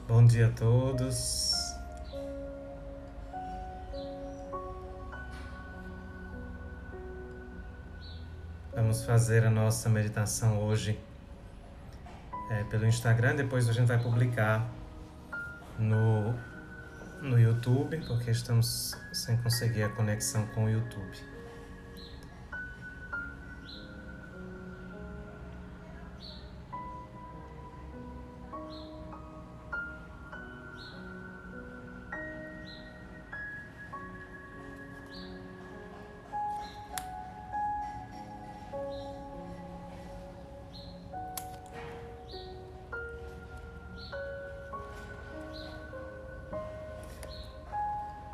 Bom dia a todos. Vamos fazer a nossa meditação hoje pelo Instagram. Depois a gente vai publicar no YouTube, porque estamos sem conseguir a conexão com o YouTube.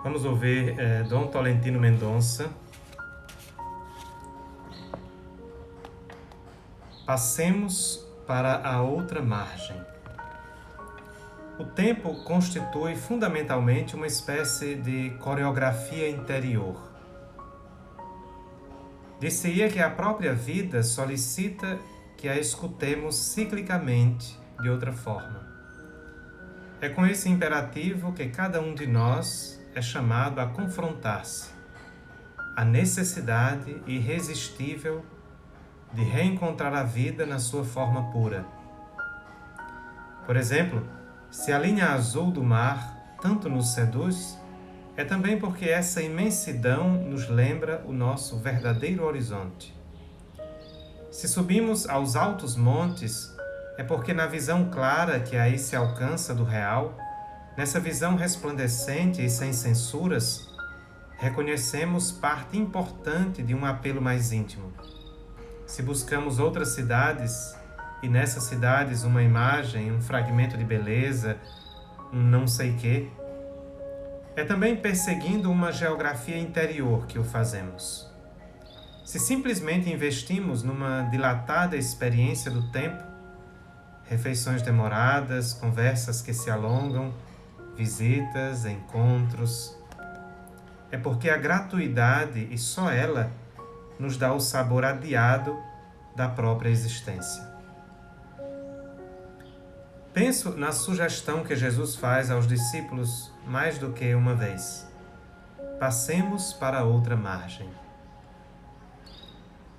Vamos ouvir Dom Tolentino Mendonça. Passemos para a outra margem. O tempo constitui fundamentalmente uma espécie de coreografia interior. Dir-se-ia que a própria vida solicita que a escutemos ciclicamente de outra forma. É com esse imperativo que cada um de nós é chamado a confrontar-se, a necessidade irresistível de reencontrar a vida na sua forma pura. Por exemplo, se a linha azul do mar tanto nos seduz, é também porque essa imensidão nos lembra o nosso verdadeiro horizonte. Se subimos aos altos montes, é porque na visão clara que aí se alcança do real, nessa visão resplandecente e sem censuras, reconhecemos parte importante de um apelo mais íntimo. Se buscamos outras cidades, e nessas cidades uma imagem, um fragmento de beleza, um não sei quê, é também perseguindo uma geografia interior que o fazemos. Se simplesmente investimos numa dilatada experiência do tempo, refeições demoradas, conversas que se alongam, visitas, encontros, é porque a gratuidade, e só ela, nos dá o sabor adiado da própria existência. Penso na sugestão que Jesus faz aos discípulos mais do que uma vez. Passemos para a outra margem.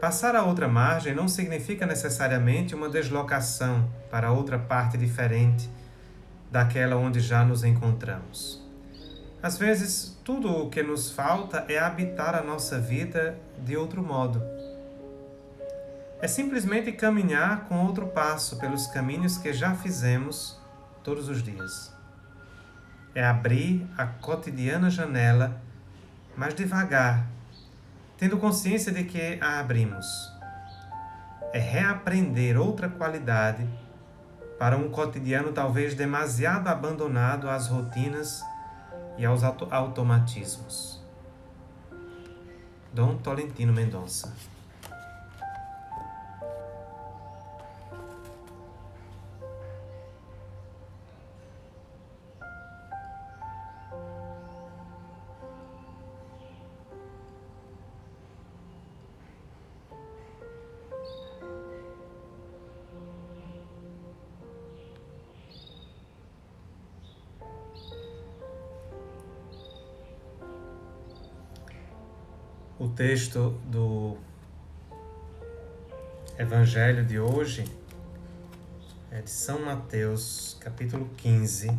Passar a outra margem não significa necessariamente uma deslocação para outra parte diferente daquela onde já nos encontramos. Às vezes, tudo o que nos falta é habitar a nossa vida de outro modo. É simplesmente caminhar com outro passo pelos caminhos que já fizemos todos os dias. É abrir a cotidiana janela, mas devagar, tendo consciência de que a abrimos. É reaprender outra qualidade para um cotidiano talvez demasiado abandonado às rotinas e aos automatismos. Dom Tolentino Mendonça. O texto do Evangelho de hoje é de São Mateus, capítulo 15.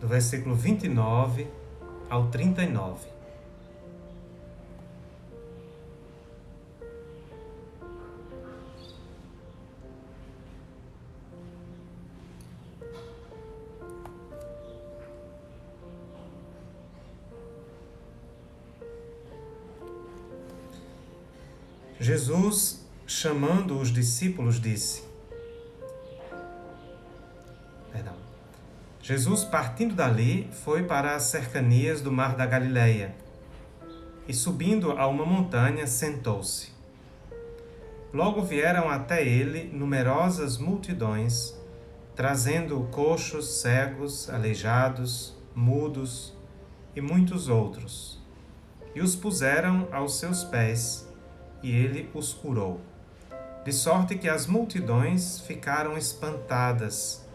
Do versículo 29 ao 39. Jesus, chamando os discípulos, disse... Jesus, partindo dali, foi para as cercanias do mar da Galileia e, subindo a uma montanha, sentou-se. Logo vieram até ele numerosas multidões, trazendo coxos, cegos, aleijados, mudos e muitos outros, e os puseram aos seus pés, e ele os curou. De sorte que as multidões ficaram espantadas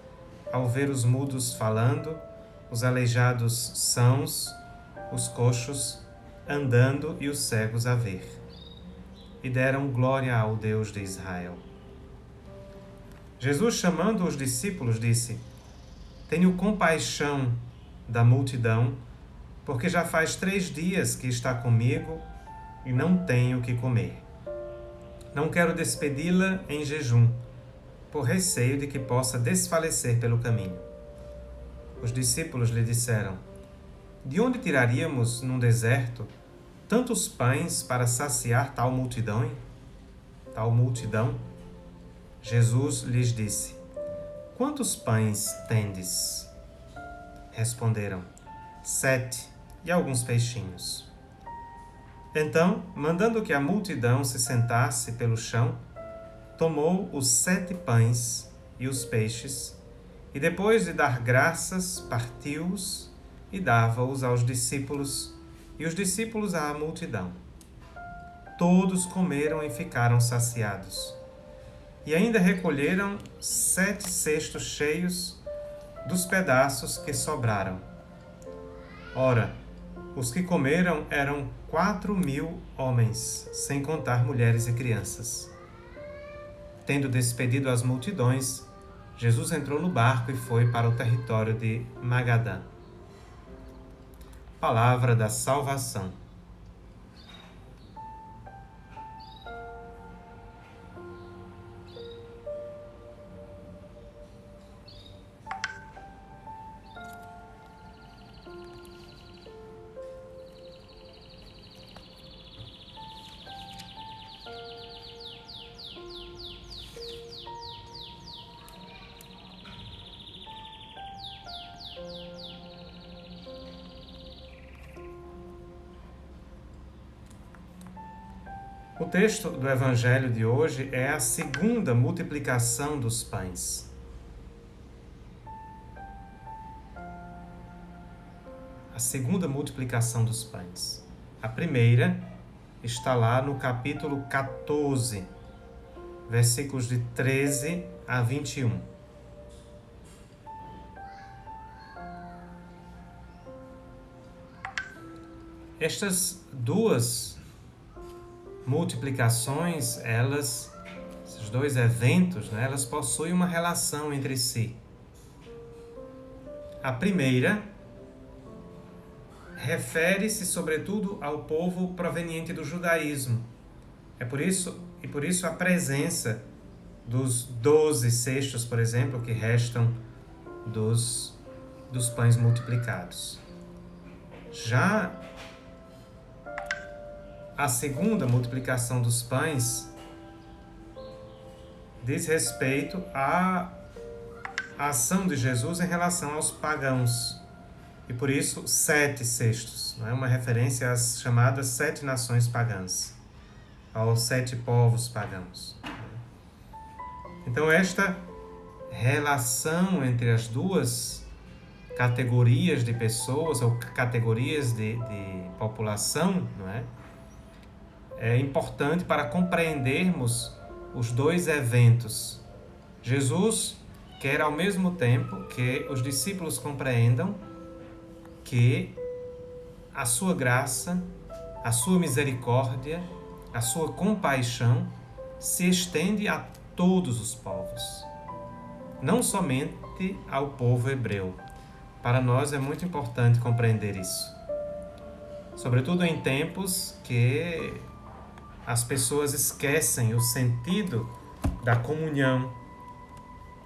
ao ver os mudos falando, os aleijados sãos, os coxos andando e os cegos a ver. E deram glória ao Deus de Israel. Jesus, chamando os discípulos, disse: Tenho compaixão da multidão, porque já faz 3 dias que está comigo e não tenho o que comer. Não quero despedi-la em jejum, por receio de que possa desfalecer pelo caminho. Os discípulos lhe disseram: De onde tiraríamos num deserto tantos pães para saciar tal multidão? Jesus lhes disse: Quantos pães tendes? Responderam: 7, e alguns peixinhos. Então, mandando que a multidão se sentasse pelo chão, tomou os 7 pães e os peixes, e depois de dar graças, partiu-os e dava-os aos discípulos, e os discípulos à multidão. Todos comeram e ficaram saciados. E ainda recolheram 7 cestos cheios dos pedaços que sobraram. Ora, os que comeram eram 4.000 homens, sem contar mulheres e crianças. Tendo despedido as multidões, Jesus entrou no barco e foi para o território de Magadã. Palavra da salvação. O texto do Evangelho de hoje é a segunda multiplicação dos pães. A segunda multiplicação dos pães. A primeira está lá no capítulo 14, versículos de 13 a 21. Estas duas multiplicações, esses dois eventos, elas possuem uma relação entre si. A primeira refere-se sobretudo ao povo proveniente do judaísmo. Por isso a presença dos 12 cestos, por exemplo, que restam dos pães multiplicados. Já a segunda multiplicação dos pães diz respeito à ação de Jesus em relação aos pagãos. E por isso, 7 cestos. Não é uma referência às chamadas 7 nações pagãs, aos 7 povos pagãos. Então, esta relação entre as duas categorias de pessoas, ou categorias de população, não é? É importante para compreendermos os dois eventos. Jesus quer ao mesmo tempo que os discípulos compreendam que a sua graça, a sua misericórdia, a sua compaixão se estende a todos os povos, não somente ao povo hebreu. Para nós é muito importante compreender isso, sobretudo em tempos que as pessoas esquecem o sentido da comunhão,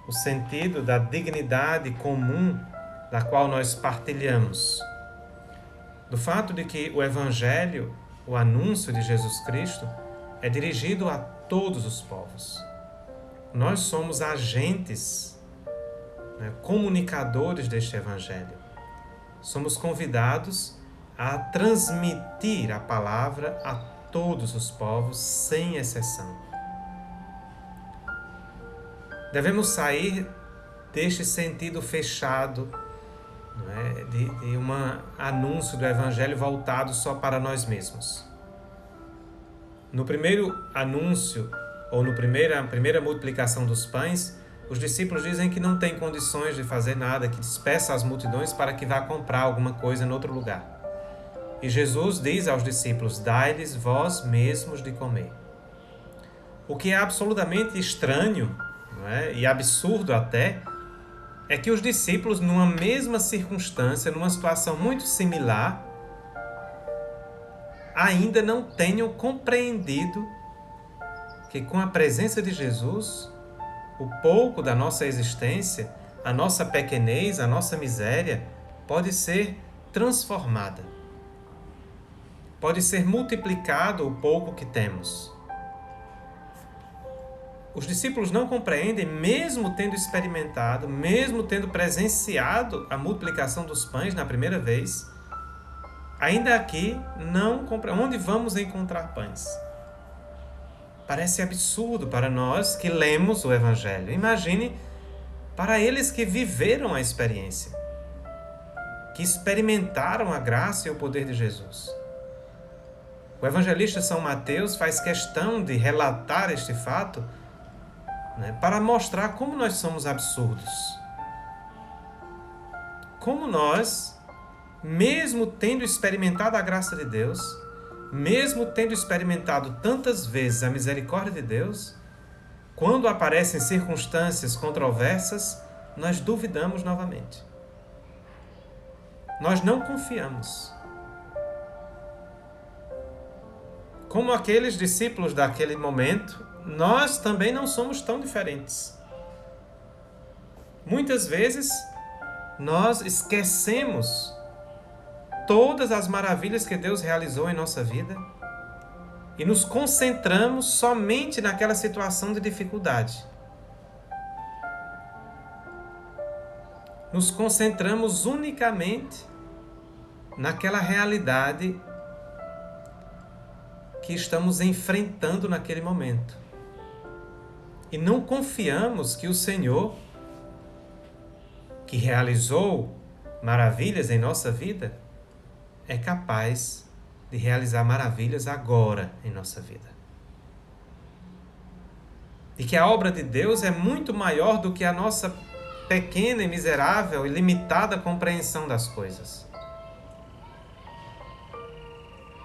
o sentido da dignidade comum da qual nós partilhamos. Do fato de que o Evangelho, o anúncio de Jesus Cristo, é dirigido a todos os povos. Nós somos agentes, comunicadores deste Evangelho. Somos convidados a transmitir a palavra a todos os povos, sem exceção. Devemos sair deste sentido fechado, de um anúncio do Evangelho voltado só para nós mesmos. No primeiro anúncio, ou na primeira multiplicação dos pães, os discípulos dizem que não têm condições de fazer nada, que despeça as multidões para que vá comprar alguma coisa em outro lugar. E Jesus diz aos discípulos: dai-lhes vós mesmos de comer. O que é absolutamente estranho, e absurdo até, é que os discípulos, numa mesma circunstância, numa situação muito similar, ainda não tenham compreendido que com a presença de Jesus, o pouco da nossa existência, a nossa pequenez, a nossa miséria, pode ser transformada. Pode ser multiplicado o pouco que temos. Os discípulos não compreendem, mesmo tendo experimentado, mesmo tendo presenciado a multiplicação dos pães na primeira vez, ainda aqui não compreendem. Onde vamos encontrar pães? Parece absurdo para nós que lemos o Evangelho. Imagine para eles que viveram a experiência, que experimentaram a graça e o poder de Jesus. O evangelista São Mateus faz questão de relatar este fato, para mostrar como nós somos absurdos. Como nós, mesmo tendo experimentado a graça de Deus, mesmo tendo experimentado tantas vezes a misericórdia de Deus, quando aparecem circunstâncias controversas, nós duvidamos novamente. Nós não confiamos. Como aqueles discípulos daquele momento, nós também não somos tão diferentes. Muitas vezes, nós esquecemos todas as maravilhas que Deus realizou em nossa vida e nos concentramos somente naquela situação de dificuldade. Nos concentramos unicamente naquela realidade que estamos enfrentando naquele momento. E não confiamos que o Senhor, que realizou maravilhas em nossa vida, é capaz de realizar maravilhas agora em nossa vida. E que a obra de Deus é muito maior do que a nossa pequena e miserável e limitada compreensão das coisas.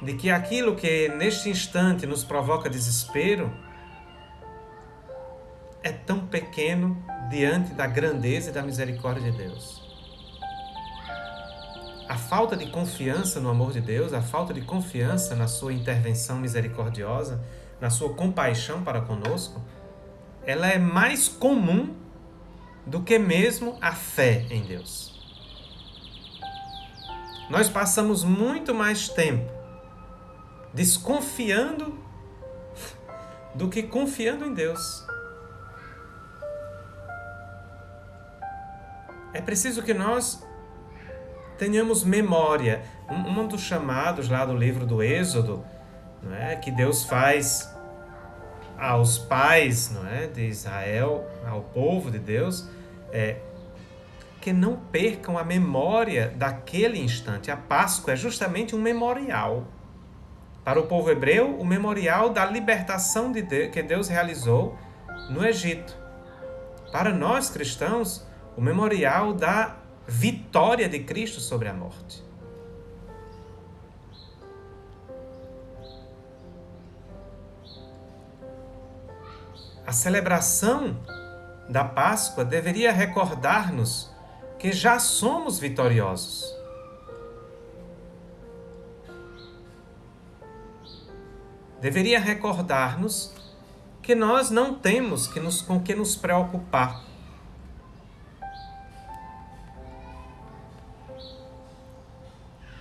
De que aquilo que neste instante nos provoca desespero é tão pequeno diante da grandeza e da misericórdia de Deus. A falta de confiança no amor de Deus, a falta de confiança na sua intervenção misericordiosa, na sua compaixão para conosco, ela é mais comum do que mesmo a fé em Deus. Nós passamos muito mais tempo desconfiando do que confiando em Deus. É preciso que nós tenhamos memória. Um dos chamados lá do livro do Êxodo, que Deus faz aos pais, de Israel, ao povo de Deus, que não percam a memória daquele instante. A Páscoa é justamente um memorial. Para o povo hebreu, o memorial da libertação que Deus realizou no Egito. Para nós cristãos, o memorial da vitória de Cristo sobre a morte. A celebração da Páscoa deveria recordar-nos que já somos vitoriosos. Deveria recordar-nos que nós não temos com que nos preocupar.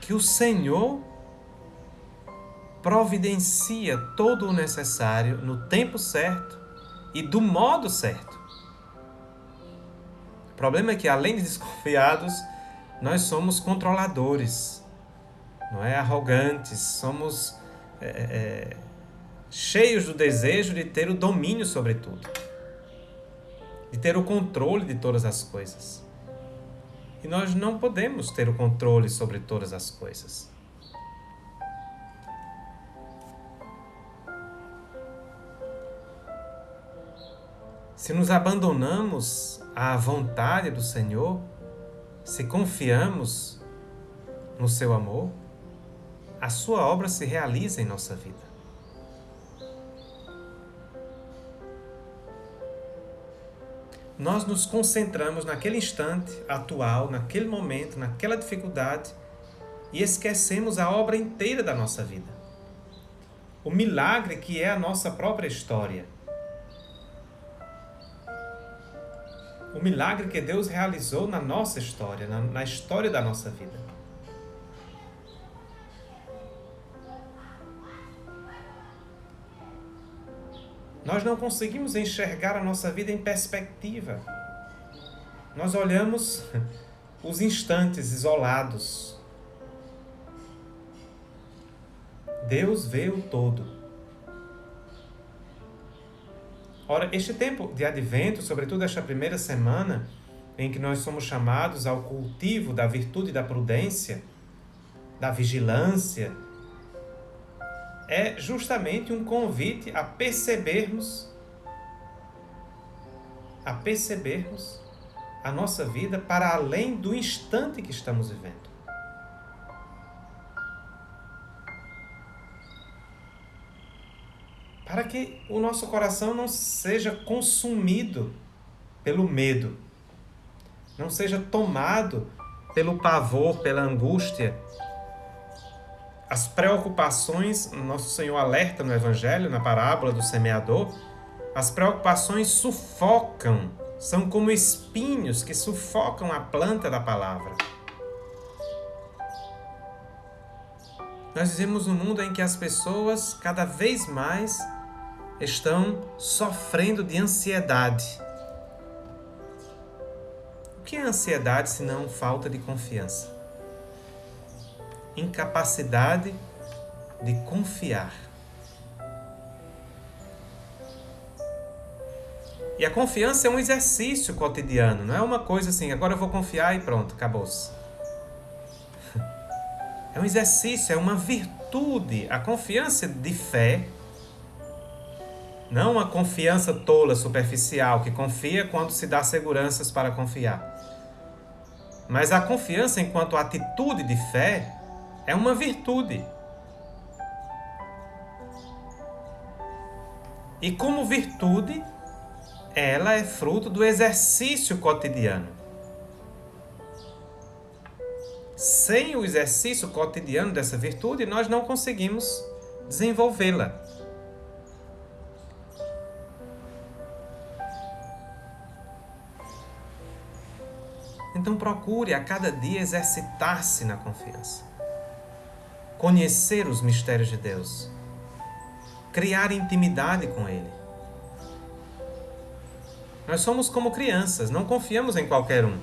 Que o Senhor providencia todo o necessário no tempo certo e do modo certo. O problema é que, além de desconfiados, nós somos controladores, não é? Arrogantes, somos cheios do desejo de ter o domínio sobre tudo, de ter o controle de todas as coisas. E nós não podemos ter o controle sobre todas as coisas. Se nos abandonamos à vontade do Senhor, se confiamos no seu amor, a sua obra se realiza em nossa vida. Nós nos concentramos naquele instante atual, naquele momento, naquela dificuldade e esquecemos a obra inteira da nossa vida. O milagre que é a nossa própria história. O milagre que Deus realizou na nossa história, na história da nossa vida. Nós não conseguimos enxergar a nossa vida em perspectiva. Nós olhamos os instantes isolados. Deus vê o todo. Ora, este tempo de advento, sobretudo esta primeira semana, em que nós somos chamados ao cultivo da virtude da prudência, da vigilância, é justamente um convite a percebermos a nossa vida para além do instante que estamos vivendo. Para que o nosso coração não seja consumido pelo medo, não seja tomado pelo pavor, pela angústia. As preocupações, nosso Senhor alerta no Evangelho, na parábola do semeador, as preocupações sufocam, são como espinhos que sufocam a planta da palavra. Nós vivemos num mundo em que as pessoas cada vez mais estão sofrendo de ansiedade. O que é ansiedade senão falta de confiança? Incapacidade de confiar. E a confiança é um exercício cotidiano, não é uma coisa assim, agora eu vou confiar e pronto, acabou-se. É um exercício, é uma virtude. A confiança de fé, não uma confiança tola, superficial, que confia quando se dá seguranças para confiar. Mas a confiança enquanto atitude de fé é uma virtude. E como virtude, ela é fruto do exercício cotidiano. Sem o exercício cotidiano dessa virtude, nós não conseguimos desenvolvê-la. Então procure a cada dia exercitar-se na confiança. Conhecer os mistérios de Deus. Criar intimidade com Ele. Nós somos como crianças, não confiamos em qualquer um.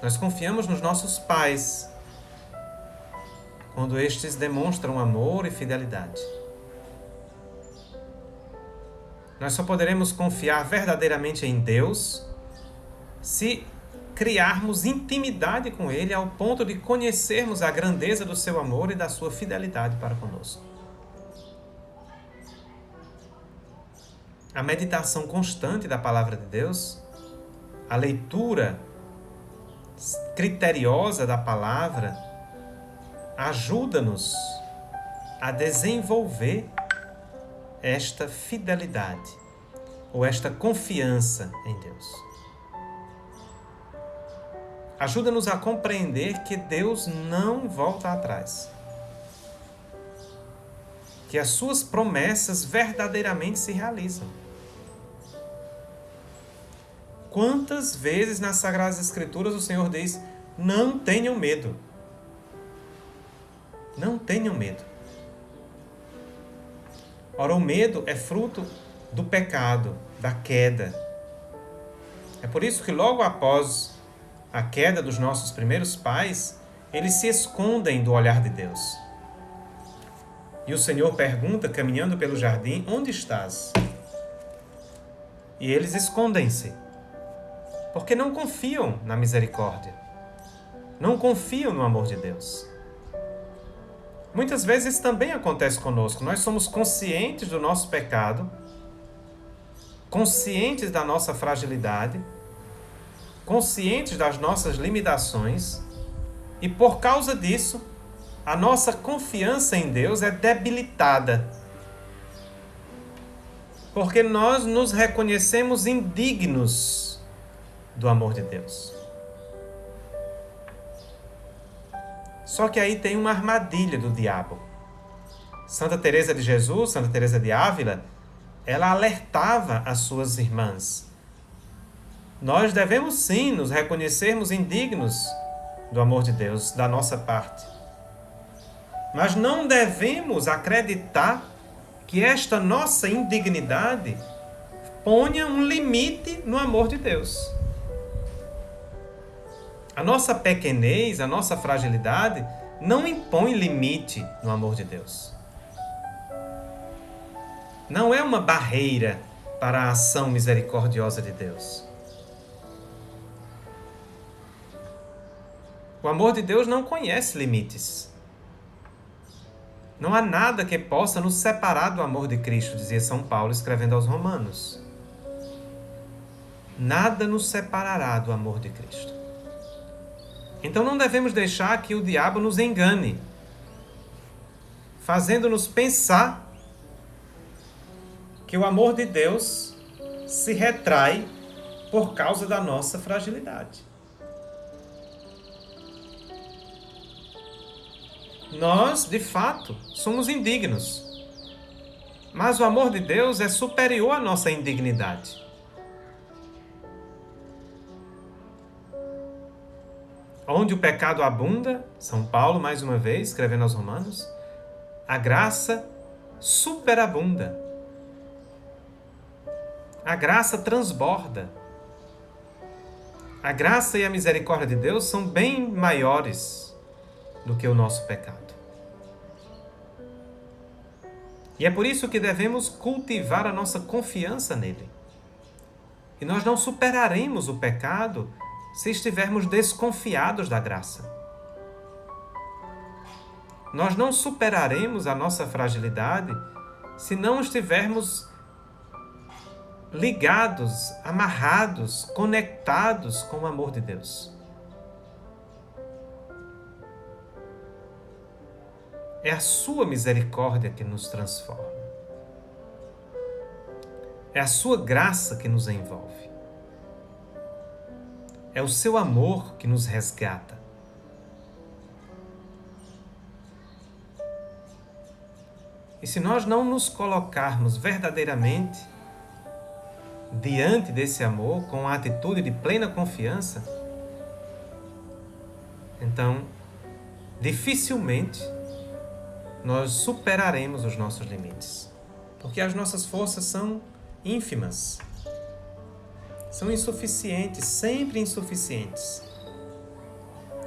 Nós confiamos nos nossos pais, quando estes demonstram amor e fidelidade. Nós só poderemos confiar verdadeiramente em Deus se criarmos intimidade com Ele ao ponto de conhecermos a grandeza do seu amor e da sua fidelidade para conosco. A meditação constante da Palavra de Deus, a leitura criteriosa da Palavra, ajuda-nos a desenvolver esta fidelidade ou esta confiança em Deus. Ajuda-nos a compreender que Deus não volta atrás. Que as suas promessas verdadeiramente se realizam. Quantas vezes nas Sagradas Escrituras o Senhor diz: não tenham medo. Não tenham medo. Ora, o medo é fruto do pecado, da queda. É por isso que logo após a queda dos nossos primeiros pais, eles se escondem do olhar de Deus. E o Senhor pergunta, caminhando pelo jardim, onde estás? E eles escondem-se, porque não confiam na misericórdia, não confiam no amor de Deus. Muitas vezes isso também acontece conosco. Nós somos conscientes do nosso pecado, conscientes da nossa fragilidade, conscientes das nossas limitações, e por causa disso, a nossa confiança em Deus é debilitada. Porque nós nos reconhecemos indignos do amor de Deus. Só que aí tem uma armadilha do diabo. Santa Teresa de Jesus, Santa Teresa de Ávila, ela alertava as suas irmãs. Nós devemos sim nos reconhecermos indignos do amor de Deus, da nossa parte. Mas não devemos acreditar que esta nossa indignidade ponha um limite no amor de Deus. A nossa pequenez, a nossa fragilidade não impõe limite no amor de Deus. Não é uma barreira para a ação misericordiosa de Deus. O amor de Deus não conhece limites. Não há nada que possa nos separar do amor de Cristo, dizia São Paulo escrevendo aos Romanos. Nada nos separará do amor de Cristo. Então não devemos deixar que o diabo nos engane, fazendo-nos pensar que o amor de Deus se retrai por causa da nossa fragilidade. Nós, de fato, somos indignos. Mas o amor de Deus é superior à nossa indignidade. Onde o pecado abunda, São Paulo, mais uma vez, escrevendo aos Romanos, a graça superabunda. A graça transborda. A graça e a misericórdia de Deus são bem maiores do que o nosso pecado. E é por isso que devemos cultivar a nossa confiança nele. E nós não superaremos o pecado se estivermos desconfiados da graça. Nós não superaremos a nossa fragilidade se não estivermos ligados, amarrados, conectados com o amor de Deus. É a sua misericórdia que nos transforma. É a sua graça que nos envolve. É o seu amor que nos resgata. E se nós não nos colocarmos verdadeiramente diante desse amor com a atitude de plena confiança, então dificilmente nós superaremos os nossos limites, porque as nossas forças são ínfimas, são insuficientes, sempre insuficientes.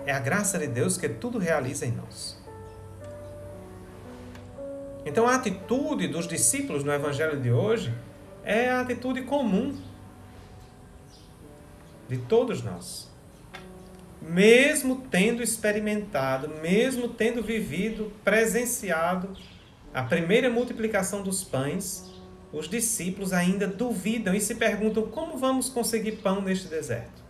É a graça de Deus que tudo realiza em nós. Então a atitude dos discípulos no Evangelho de hoje é a atitude comum de todos nós. Mesmo tendo experimentado, mesmo tendo vivido, presenciado a primeira multiplicação dos pães, os discípulos ainda duvidam e se perguntam: como vamos conseguir pão neste deserto?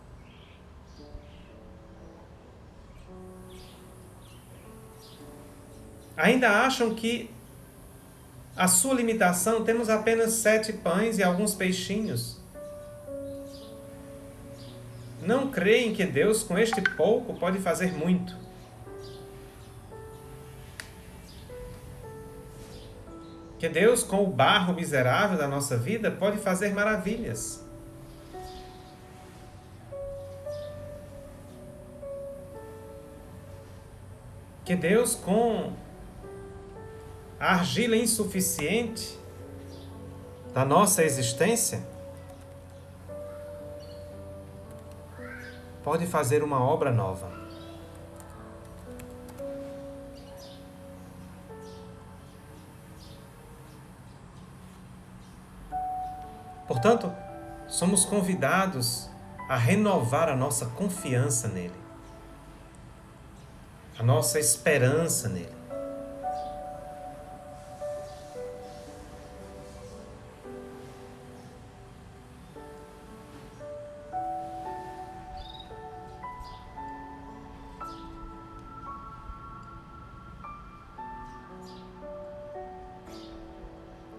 Ainda acham que a sua limitação, temos apenas 7 pães e alguns peixinhos. Não creem que Deus, com este pouco, pode fazer muito. Que Deus, com o barro miserável da nossa vida, pode fazer maravilhas. Que Deus, com a argila insuficiente da nossa existência, pode fazer uma obra nova. Portanto, somos convidados a renovar a nossa confiança nele, a nossa esperança nele.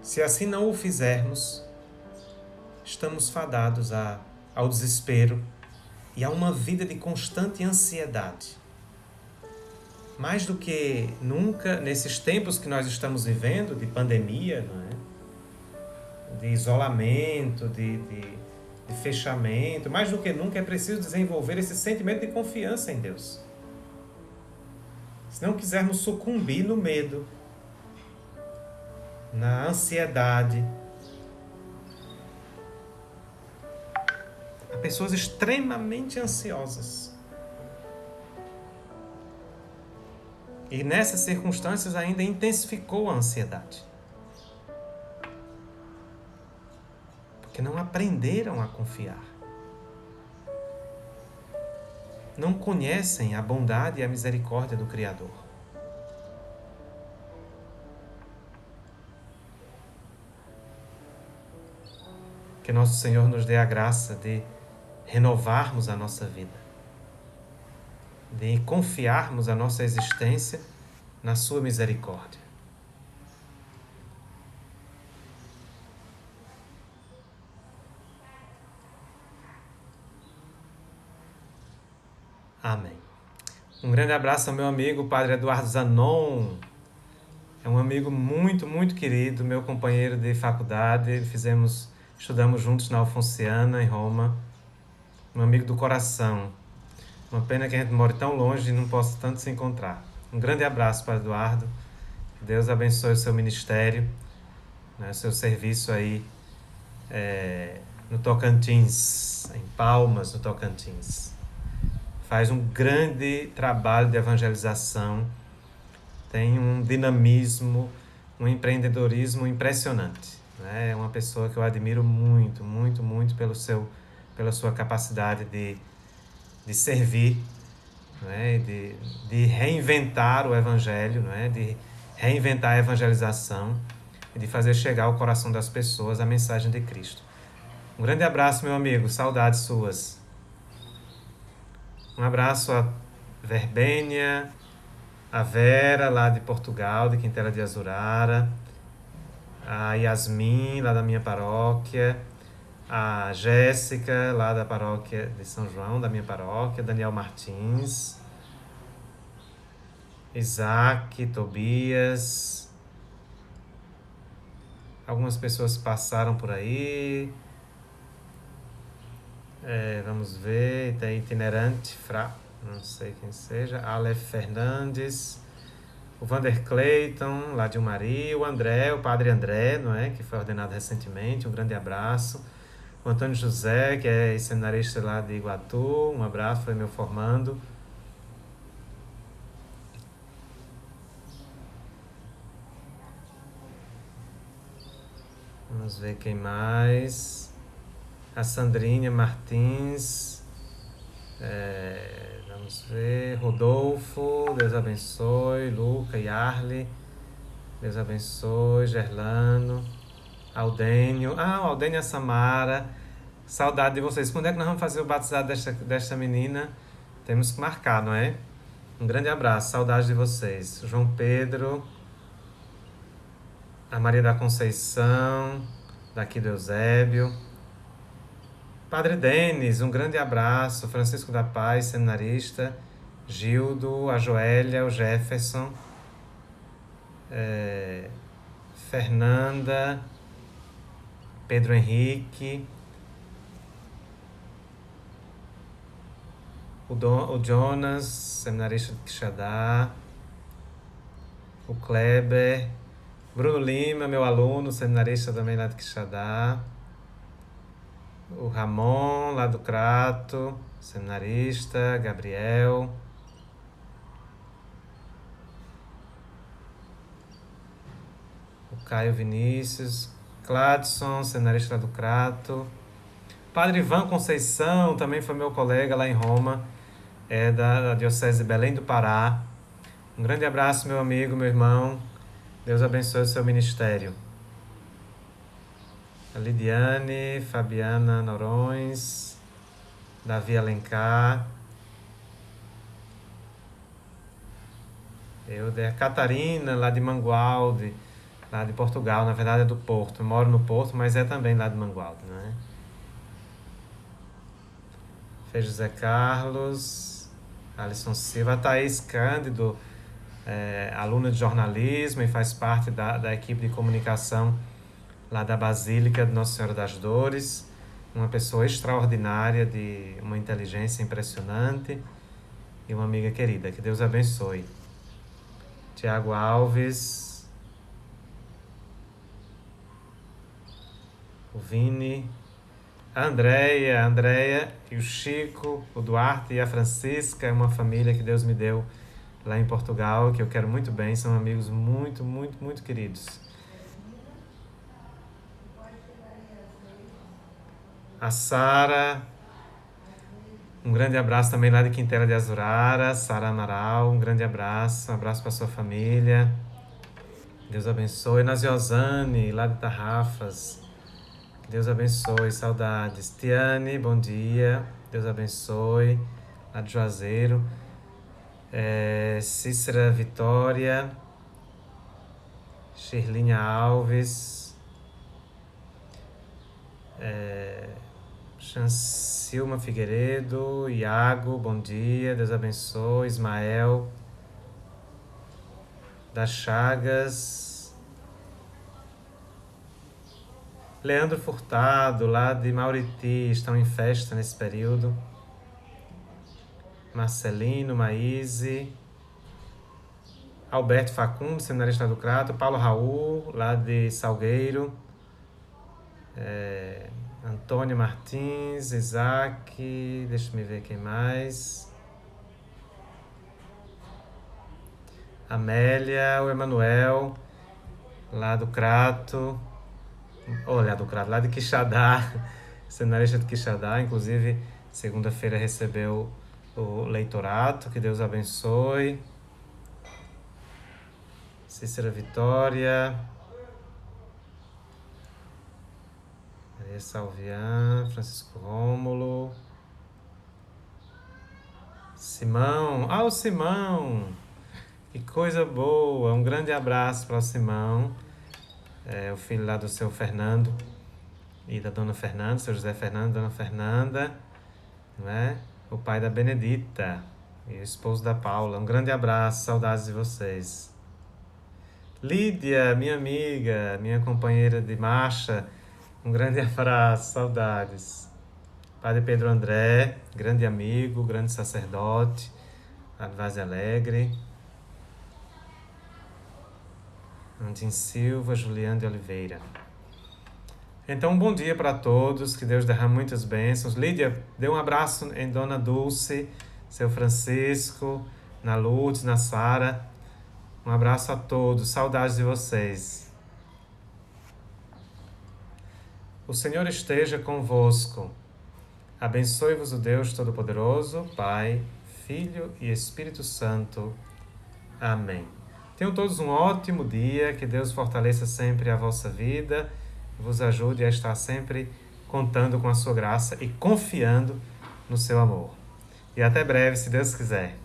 Se assim não o fizermos, estamos fadados ao desespero e a uma vida de constante ansiedade. Mais do que nunca, nesses tempos que nós estamos vivendo, de pandemia, não é? De isolamento, de fechamento, mais do que nunca é preciso desenvolver esse sentimento de confiança em Deus. Se não quisermos sucumbir no medo, na ansiedade. Há pessoas extremamente ansiosas. E nessas circunstâncias ainda intensificou a ansiedade. Porque não aprenderam a confiar. Não conhecem a bondade e a misericórdia do Criador. Que nosso Senhor nos dê a graça de renovarmos a nossa vida, de confiarmos a nossa existência na sua misericórdia. Amém. Um grande abraço ao meu amigo, Padre Eduardo Zanon. É um amigo muito, muito querido, meu companheiro de faculdade. Estudamos juntos na Alfonsiana, em Roma. Um amigo do coração. Uma pena que a gente more tão longe e não possa tanto se encontrar. Um grande abraço para Eduardo. Que Deus abençoe o seu ministério, né, seu serviço aí no Tocantins, em Palmas, no Tocantins. Faz um grande trabalho de evangelização, tem um dinamismo, um empreendedorismo impressionante. É uma pessoa que eu admiro muito, muito, muito pela sua capacidade de servir, né? de reinventar o Evangelho, né? De reinventar a evangelização e de fazer chegar ao coração das pessoas a mensagem de Cristo. Um grande abraço, meu amigo, saudades suas. Um abraço a Verbênia, a Vera, lá de Portugal, de Quintela de Azurara, a Yasmin, lá da minha paróquia, a Jéssica, lá da paróquia de São João, da minha paróquia, Daniel Martins, Isaac, Tobias. Algumas pessoas passaram por aí. Vamos ver, tem itinerante, não sei quem seja, Aleph Fernandes, o Vander Clayton, lá de Umari, o André, o Padre André, não é, que foi ordenado recentemente, um grande abraço. O Antônio José, que é seminarista lá de Iguatu, um abraço, foi meu formando. Vamos ver quem mais. A Sandrinha Martins, vamos ver, Rodolfo, Deus abençoe, Luca e Arle, Deus abençoe, Gerlano, Aldênio, o Aldênio e a Samara, saudade de vocês. Quando é que nós vamos fazer o batizado desta menina? Temos que marcar, não é? Um grande abraço, saudade de vocês. João Pedro, a Maria da Conceição, daqui do Eusébio. Padre Denis, um grande abraço. Francisco da Paz, seminarista. Gildo, a Joélia, o Jefferson. Fernanda. Pedro Henrique. O Jonas, seminarista de Quixadá. o Kleber, Bruno Lima, meu aluno, seminarista também lá de Quixadá, o Ramon, lá do Crato, seminarista, Gabriel, o Caio Vinícius, Cladson, seminarista lá do Crato, Padre Ivan Conceição, também foi meu colega lá em Roma, é da Diocese de Belém do Pará. Um grande abraço, meu amigo, meu irmão. Deus abençoe o seu ministério. A Lidiane, Fabiana Norões, Davi Alencar, a Catarina, lá de Mangualde, lá de Portugal, na verdade é do Porto. Eu moro no Porto, mas é também lá de Mangualde, né? Fê José Carlos, Alisson Silva, a Thaís Cândido, aluna de jornalismo e faz parte da equipe de comunicação lá da Basílica de Nossa Senhora das Dores, uma pessoa extraordinária, de uma inteligência impressionante e uma amiga querida. Que Deus abençoe. Tiago Alves, o Vini, a Andréia e o Chico, o Duarte e a Francisca, é uma família que Deus me deu lá em Portugal, que eu quero muito bem, são amigos muito, muito, muito queridos. A Sara, um grande abraço também lá de Quintela de Azurara, Sara Amaral, um grande abraço para sua família. Deus abençoe. Naziosane, lá de Tarrafas, Deus abençoe, saudades. Tiane, bom dia, Deus abençoe, lá de Juazeiro. Cícera Vitória, Shirlinha Alves, Chancilma Figueiredo, Iago, bom dia, Deus abençoe. Ismael das Chagas, Leandro Furtado, lá de Mauriti, estão em festa nesse período. Marcelino, Maíse, Alberto Facundo, seminarista do Crato, Paulo Raul, lá de Salgueiro, Antônio Martins, Isaac, deixa eu ver quem mais. Amélia, o Emanuel, lá do Crato, lá de Quixadá, seminarista de Quixadá, inclusive segunda-feira recebeu o leitorato, que Deus abençoe. Cícera Vitória, Maria Salvian, Francisco Rômulo, Simão, o Simão, que coisa boa, um grande abraço para o Simão, o filho lá do seu Fernando e da dona Fernanda, seu José Fernando, dona Fernanda, não é? O pai da Benedita e o esposo da Paula. Um grande abraço, saudades de vocês. Lídia, minha amiga, minha companheira de marcha, um grande abraço, saudades. Padre Pedro André, grande amigo, grande sacerdote, lá de Vaz Alegre. Andim Silva, Juliano de Oliveira. Então, um bom dia para todos, que Deus derrame muitas bênçãos. Lídia, dê um abraço em Dona Dulce, seu Francisco, na Lourdes, na Sara. Um abraço a todos, saudades de vocês. O Senhor esteja convosco. Abençoe-vos o Deus Todo-Poderoso, Pai, Filho e Espírito Santo. Amém. Tenham todos um ótimo dia, que Deus fortaleça sempre a vossa vida, vos ajude a estar sempre contando com a sua graça e confiando no seu amor. E até breve, se Deus quiser.